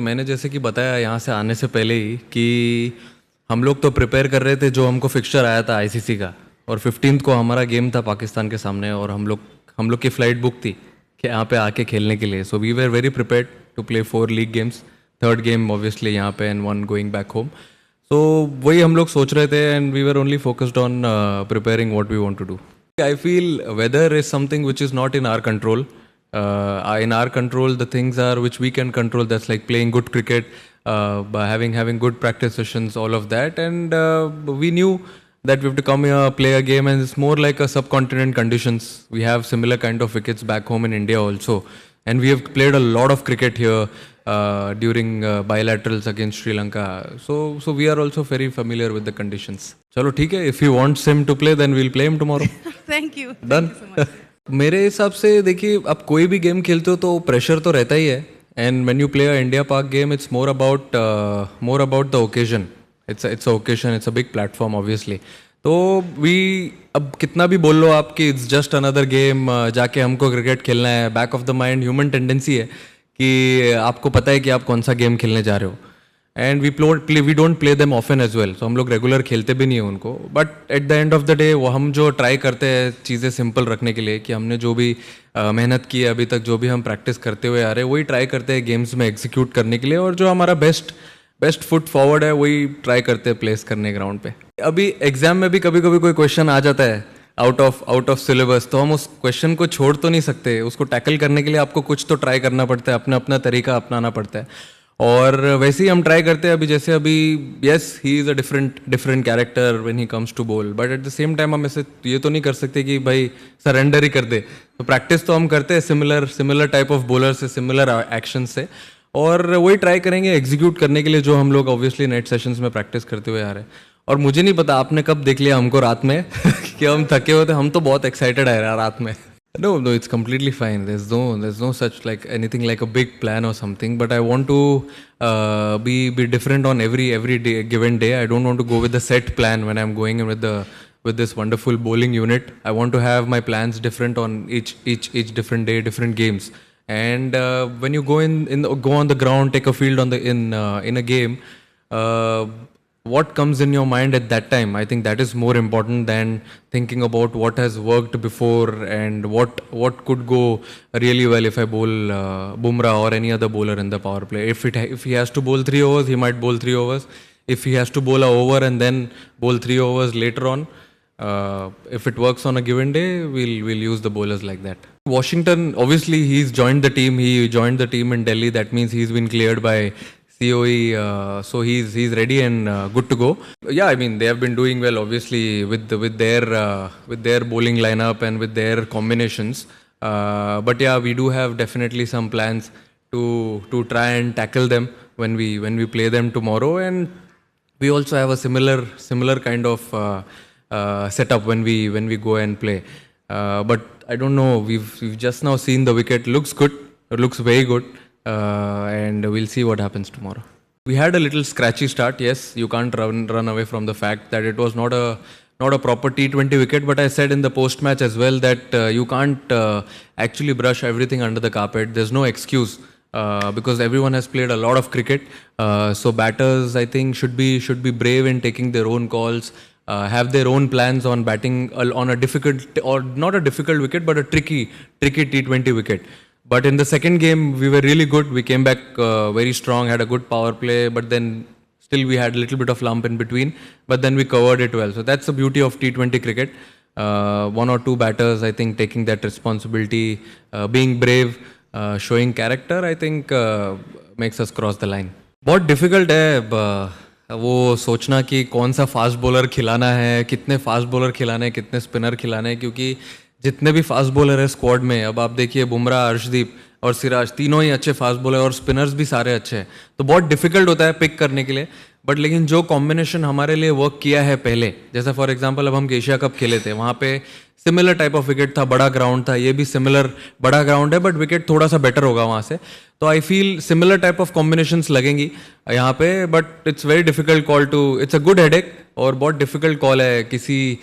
मैंने जैसे कि बताया यहाँ से आने से पहले ही कि हम लोग तो प्रिपेयर कर रहे थे, जो हमको फिक्सचर आया था आईसीसी का, और 15th को हमारा गेम था पाकिस्तान के सामने, और हम लोग की फ़्लाइट बुक थी कि यहाँ पे आके खेलने के लिए. So we were very prepared to play 4 league games, third game obviously यहाँ पे and 1 going back home. So वही हम लोग सोच रहे थे and we were only focused on preparing what we want to do. I feel weather is something which is not in our control. In our control, the things are which we can control. That's like playing good cricket, by having good practice sessions, all of that. And we knew that we have to come here, play a game, and it's more like a subcontinent conditions. We have similar kind of wickets back home in India also, and we have played a lot of cricket here during bilaterals against Sri Lanka. So we are also very familiar with the conditions. चलो ठीक है. If he wants him to play, then we'll play him tomorrow. Thank you. Done. मेरे हिसाब से देखिए, आप कोई भी गेम खेलते हो तो प्रेशर तो रहता ही है. And when you play a India Pak game, it's more about the occasion. It's a occasion, it's a big platform obviously. तो वी अब कितना भी बोल लो आप कि इट्स जस्ट अनदर गेम, जाके हमको क्रिकेट खेलना है, back of the mind human tendency है कि आपको पता है कि आप कौन सा गेम खेलने जा रहे हो. And we don't play them often as well. So हम लोग रेगुलर खेलते भी नहीं है उनको. But at the end of the day वो हम जो ट्राई करते हैं चीज़ें सिंपल रखने के लिए, कि हमने जो भी मेहनत की है अभी तक, जो भी हम प्रैक्टिस करते हुए आ रहे हैं, वही ट्राई करते हैं गेम्स में एग्जीक्यूट करने के लिए. और जो हमारा बेस्ट फुट फॉरवर्ड है वही ट्राई करते हैं प्लेस करने ग्राउंड पे. अभी एग्जाम में भी कभी कभी कोई क्वेश्चन आ जाता है आउट ऑफ सिलेबस, तो हम उस क्वेश्चन को छोड़ तो नहीं सकते. उसको टैकल करने के लिए आपको कुछ तो ट्राई करना पड़ता है, अपना अपना तरीका अपनाना पड़ता है. और वैसे ही हम ट्राई करते हैं. अभी yes, he is a different character when he comes to bowl, but at the same time हम ऐसे ये तो नहीं कर सकते कि भाई सरेंडर ही कर दे. तो प्रैक्टिस तो हम करते हैं सिमिलर टाइप ऑफ बॉलर से, सिमिलर एक्शन से, और वही ट्राई करेंगे एग्जीक्यूट करने के लिए जो हम लोग ऑब्वियसली नेट सेशंस में प्रैक्टिस करते हुए आ रहे हैं. और मुझे नहीं पता आपने कब देख लिया हमको रात में कि हम थके हुए थे. हम तो बहुत एक्साइटेड है रात में. No, it's completely fine. There's no such like anything like a big plan or something. But I want to be different on every day, given day. I don't want to go with the set plan when I'm going in with this wonderful bowling unit. I want to have my plans different on each different day, different games. And when you go on the ground, take a field in a game. What comes in your mind at that time, I think that is more important than thinking about what has worked before and what could go really well if I bowl Bumrah or any other bowler in the power play. If he has to bowl 3 overs, he might bowl 3 overs. If he has to bowl a over and then bowl 3 overs later on, if it works on a given day, we'll use the bowlers like that. Washington, obviously he's joined the team. He joined the team in Delhi. That means he's been cleared by COE, so he's ready and good to go. Yeah, I mean they have been doing well obviously with their bowling lineup and with their combinations. But yeah, we do have definitely some plans to try and tackle them when we play them tomorrow. And we also have a similar kind of setup when we go and play. But I don't know. We've just now seen the wicket. Looks good. It looks very good. And we'll see what happens tomorrow. We had a little scratchy start. Yes, you can't run away from the fact that it was not a proper T20 wicket. But I said in the post match as well that you can't actually brush everything under the carpet. There's no excuse because everyone has played a lot of cricket. So batters, I think, should be brave in taking their own calls. Have their own plans on batting on a difficult, or not a difficult wicket, but a tricky T20 wicket. But in the second game, we were really good. We came back very strong, had a good power play, but then still we had a little bit of lump in between. But then we covered it well. So that's the beauty of T20 cricket. One or two batters, I think, taking that responsibility, being brave, showing character, I think makes us cross the line. बहुत difficult है वो सोचना कि कौन सा fast bowler खिलाना है, कितने फास्ट बॉलर खिलाने हैं, कितने स्पिनर खिलाने हैं, क्योंकि जितने भी फास्ट बॉलर है स्क्वाड में, अब आप देखिए बुमराह, अर्शदीप और सिराज, तीनों ही अच्छे फास्ट बॉलर और स्पिनर्स भी सारे अच्छे हैं. तो बहुत डिफिकल्ट होता है पिक करने के लिए. बट लेकिन जो कॉम्बिनेशन हमारे लिए वर्क किया है पहले, जैसा फॉर एग्जांपल अब हम एशिया कप खेले थे, वहाँ पे सिमिलर टाइप ऑफ विकेट था, बड़ा ग्राउंड था. ये भी सिमिलर बड़ा ग्राउंड है बट विकेट थोड़ा सा बेटर होगा वहाँ से. तो I feel similar type of combinations लगेंगी यहाँ पे. But it's very difficult call to, it's a good headache और बहुत डिफिकल्ट कॉल है किसी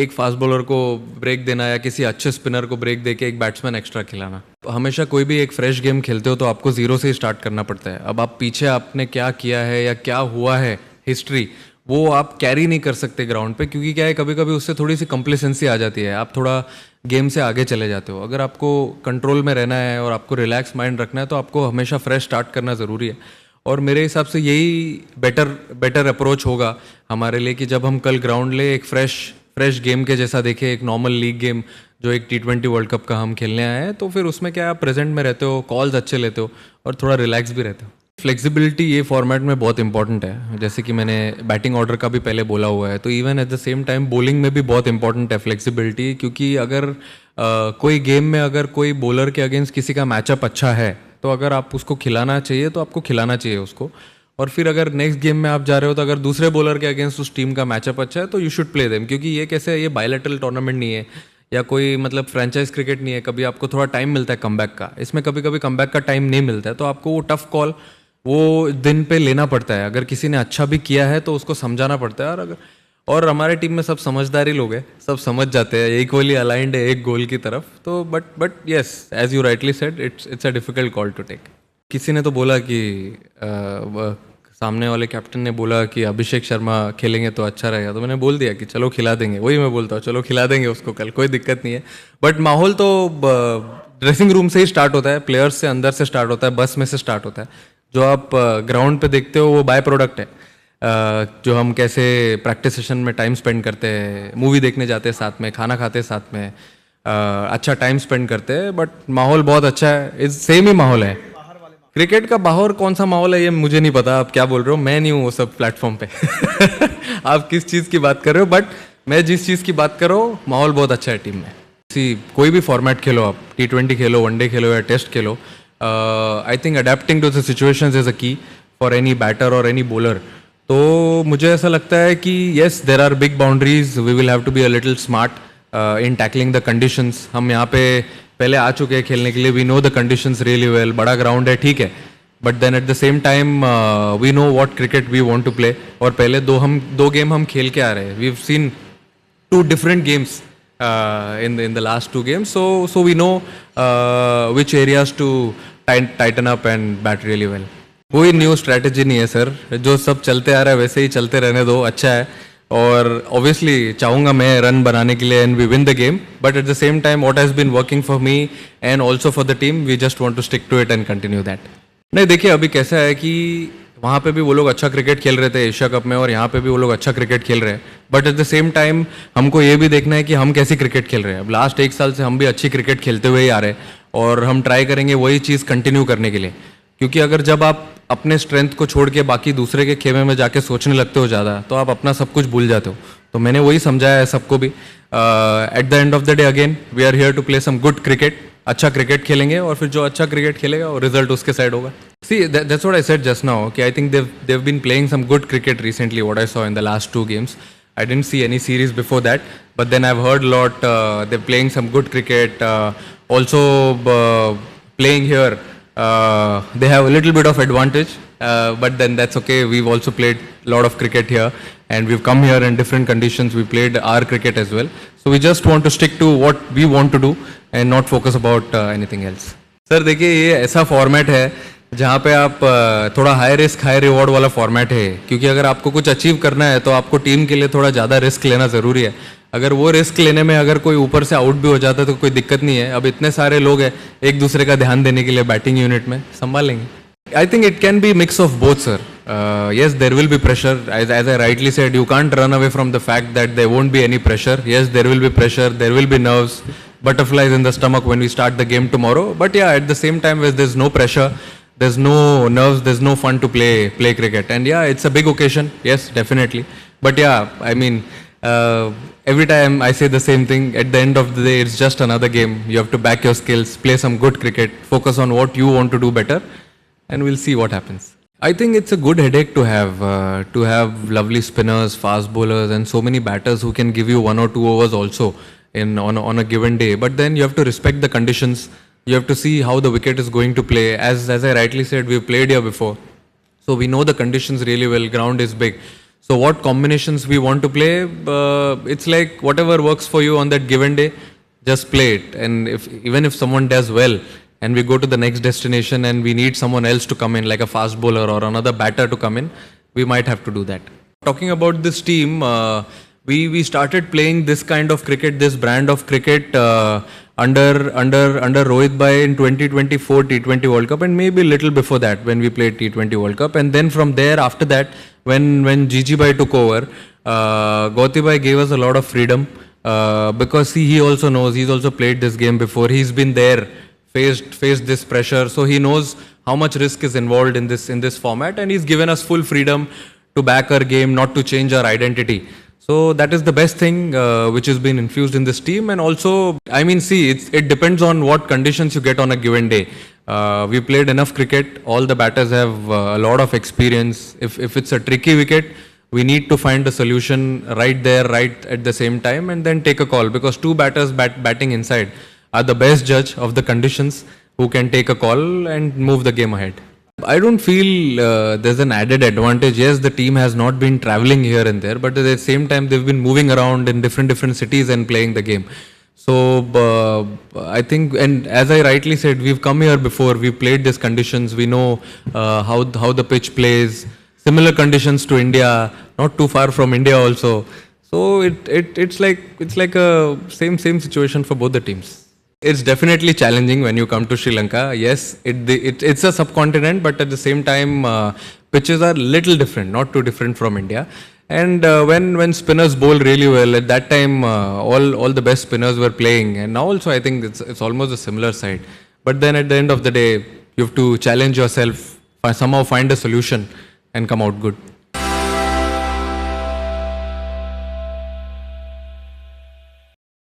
एक फास्ट बॉलर को ब्रेक देना या किसी अच्छे स्पिनर को ब्रेक देके एक बैट्समैन एक्स्ट्रा खिलाना। हमेशा कोई भी एक फ्रेश गेम खेलते हो तो आपको ज़ीरो से ही स्टार्ट करना पड़ता है। अब आप पीछे आपने क्या किया है या क्या हुआ है हिस्ट्री, वो आप कैरी नहीं कर सकते ग्राउंड पे, क्योंकि क्या है कभी कभी उससे थोड़ी सी कंप्लेसेंसी आ जाती है, आप थोड़ा गेम से आगे चले जाते हो। अगर आपको कंट्रोल में रहना है और आपको रिलैक्स माइंड रखना है तो आपको हमेशा फ्रेश स्टार्ट करना ज़रूरी है। और मेरे हिसाब से यही बेटर अप्रोच होगा हमारे लिए कि जब हम कल ग्राउंड ले एक फ्रेश गेम के जैसा देखें, एक नॉर्मल लीग गेम जो एक T20 वर्ल्ड कप का हम खेलने आए हैं, तो फिर उसमें क्या आप प्रेजेंट में रहते हो, कॉल्स अच्छे लेते हो और थोड़ा रिलैक्स भी रहते हो। फ्लेक्सिबिलिटी ये फॉर्मेट में बहुत इंपॉर्टेंट है, जैसे कि मैंने बैटिंग ऑर्डर का भी पहले बोला हुआ है, तो even at the same time bowling में भी बहुत इंपॉर्टेंट है फ्लेक्सिबिलिटी, क्योंकि अगर कोई गेम में अगर कोई बॉलर के अगेंस्ट किसी का मैचअप अच्छा है तो अगर आप उसको खिलाना चाहिए तो आपको खिलाना चाहिए उसको। और फिर अगर नेक्स्ट गेम में आप जा रहे हो तो अगर दूसरे बॉलर के अगेंस्ट उस टीम का मैचअप अच्छा है तो यू शुड प्ले देम, क्योंकि ये कैसे ये बायलैटरल टूर्नामेंट नहीं है या कोई मतलब फ्रेंचाइज क्रिकेट नहीं है, कभी आपको थोड़ा टाइम मिलता है कमबैक का, इसमें कभी कभी कमबैक का टाइम नहीं मिलता है, तो आपको वो टफ कॉल वो दिन पे लेना पड़ता है। अगर किसी ने अच्छा भी किया है तो उसको समझाना पड़ता है। और हमारे टीम में सब समझदारी लोग हैं, सब समझ जाते हैं, इक्वली अलाइंड है एक गोल की तरफ, तो but yes as you rightly said it's a difficult call to take. किसी ने तो बोला कि सामने वाले कैप्टन ने बोला कि अभिषेक शर्मा खेलेंगे तो अच्छा रहेगा, तो मैंने बोल दिया कि चलो खिला देंगे, वही मैं बोलता हूँ, चलो खिला देंगे उसको कल, कोई दिक्कत नहीं है। बट माहौल तो ड्रेसिंग रूम से ही स्टार्ट होता है, प्लेयर्स से अंदर से स्टार्ट होता है, बस में से स्टार्ट होता है। जो आप ग्राउंड पे देखते हो वो बाय प्रोडक्ट है। जो हम कैसे प्रैक्टिस सेशन में टाइम स्पेंड करते हैं, मूवी देखने जाते हैं साथ में, खाना खाते हैं साथ में, अच्छा टाइम स्पेंड करते हैं, बट माहौल बहुत अच्छा है, सेम ही माहौल है। क्रिकेट का बाहर कौन सा माहौल है ये मुझे नहीं पता, आप क्या बोल रहे हो, मैं नहीं हूँ वो सब प्लेटफॉर्म पे आप किस चीज़ की बात कर रहे हो, बट मैं जिस चीज़ की बात कर रहा हूँ माहौल बहुत अच्छा है टीम में। कोई भी फॉर्मेट खेलो, आप T20 खेलो, वनडे खेलो या टेस्ट खेलो, I think adapting to the situations is a key for any batter और एनी बॉलर। तो मुझे ऐसा लगता है कि yes there are big boundaries, we will have to be a little smart in tackling the conditions. हम यहाँ पे पहले आ चुके हैं खेलने के लिए, we know the conditions really well, बड़ा ग्राउंड है ठीक है, but then at the same time we know what cricket we want to play. और पहले दो गेम हम खेल के आ रहे हैं, we have seen 2 different games in the last 2 games, so we know which areas to tighten up and bat really well. कोई न्यू स्ट्रैटेजी नहीं है सर, जो सब चलते आ रहा है वैसे ही चलते रहने दो, अच्छा है। और ऑब्वियसली चाहूँगा मैं रन बनाने के लिए and we win the game, but at the same time what has been working for me and also for the team, we just want to stick to it and continue that. नहीं देखिए अभी कैसा है कि वहाँ पे भी वो लोग अच्छा क्रिकेट खेल रहे थे एशिया कप में, और यहाँ पे भी वो लोग अच्छा क्रिकेट खेल रहे हैं, but at the same time हमको ये भी देखना है कि हम कैसी क्रिकेट खेल रहे हैं। अब लास्ट 1 साल से हम भी अच्छी क्रिकेट खेलते हुए ही आ रहे हैं और हम ट्राई करेंगे वही चीज़ कंटिन्यू करने के लिए, क्योंकि अगर जब आप अपने स्ट्रेंथ को छोड़ के बाकी दूसरे के खेमे में जाके सोचने लगते हो ज़्यादा, तो आप अपना सब कुछ भूल जाते हो। तो मैंने वही समझाया है सबको भी, at the end of the day again we are here to play some good cricket, अच्छा क्रिकेट खेलेंगे और फिर जो अच्छा क्रिकेट खेलेगा और रिजल्ट उसके साइड होगा। See, that's what I said just now. Okay, I think they've been playing some good cricket recently. What I saw in the last 2 games, I didn't see any series before that, but then I've heard a lot. They're playing some good cricket. Also playing here, they have a little bit of advantage, but then that's okay. We've also played a lot of cricket here, and we've come here in different conditions. We played our cricket as well. So we just want to stick to what we want to do and not focus about anything else. Sir देखिए ये ऐसा format है जहाँ पे आप थोड़ा high risk high reward वाला format है, क्योंकि अगर आपको कुछ अचीव करना है तो आपको टीम के लिए थोड़ा ज़्यादा रिस्क लेना ज़रूरी है। अगर वो रिस्क लेने में अगर कोई ऊपर से आउट भी हो जाता है तो कोई दिक्कत नहीं है। अब इतने सारे लोग हैं एक दूसरे का ध्यान देने के लिए बैटिंग यूनिट में, संभाल लेंगे। I think it can be mix of both sir. Yes, there will be pressure. As I rightly said, you can't run away from the fact that there won't be any pressure. Yes, there will be pressure, there will be nerves, butterflies in the stomach when we start the game tomorrow. But yeah, at the same time, where there's no pressure, there's no nerves, there's no fun to play cricket. And yeah, it's a big occasion. Yes, definitely. But yeah, I mean, every time I say the same thing. At the end of the day, it's just another game. You have to back your skills, play some good cricket, focus on what you want to do better, and we'll see what happens. I think it's a good headache to have lovely spinners, fast bowlers, and so many batters who can give you 1 or 2 overs also on a given day. But then you have to respect the conditions. You have to see how the wicket is going to play. As I rightly said, we've played here before, so we know the conditions really well. Ground is big, So what combinations we want to play, it's like whatever works for you on that given day, just play it. And if even if someone does well, and we go to the next destination and we need someone else to come in, like a fast bowler or another batter to come in, we might have to do that. Talking about this team, we started playing this kind of cricket, this brand of cricket under Rohit Bhai in 2024 T20 World Cup, and maybe a little before that when we played T20 World Cup. And then from there, after that, when Gigi Bhai took over, Gauti Bhai gave us a lot of freedom because he also knows, he's also played this game before. He's been there, faced this pressure, so he knows how much risk is involved in this format, and he's given us full freedom to back our game, not to change our identity. So that is the best thing which has been infused in this team. And also, I mean, see, it depends on what conditions you get on a given day. We played enough cricket. All the batters have a lot of experience. If it's a tricky wicket, we need to find a solution right there, right at the same time, and then take a call, because two batters batting inside are the best judge of the conditions, who can take a call and move the game ahead. I don't feel there's an added advantage. Yes, the team has not been traveling here and there, but at the same time, they've been moving around in different cities and playing the game. So I think, and as I rightly said, we've come here before. We've played these conditions. We know how the pitch plays. Similar conditions to India, not too far from India also. So it's like a same situation for both the teams. It's definitely challenging when you come to Sri Lanka. Yes, it's a subcontinent, but at the same time, pitches are little different, not too different from India. And when spinners bowl really well, at that time, all the best spinners were playing. And now also, I think it's almost a similar side. But then at the end of the day, you have to challenge yourself, somehow find a solution and come out good.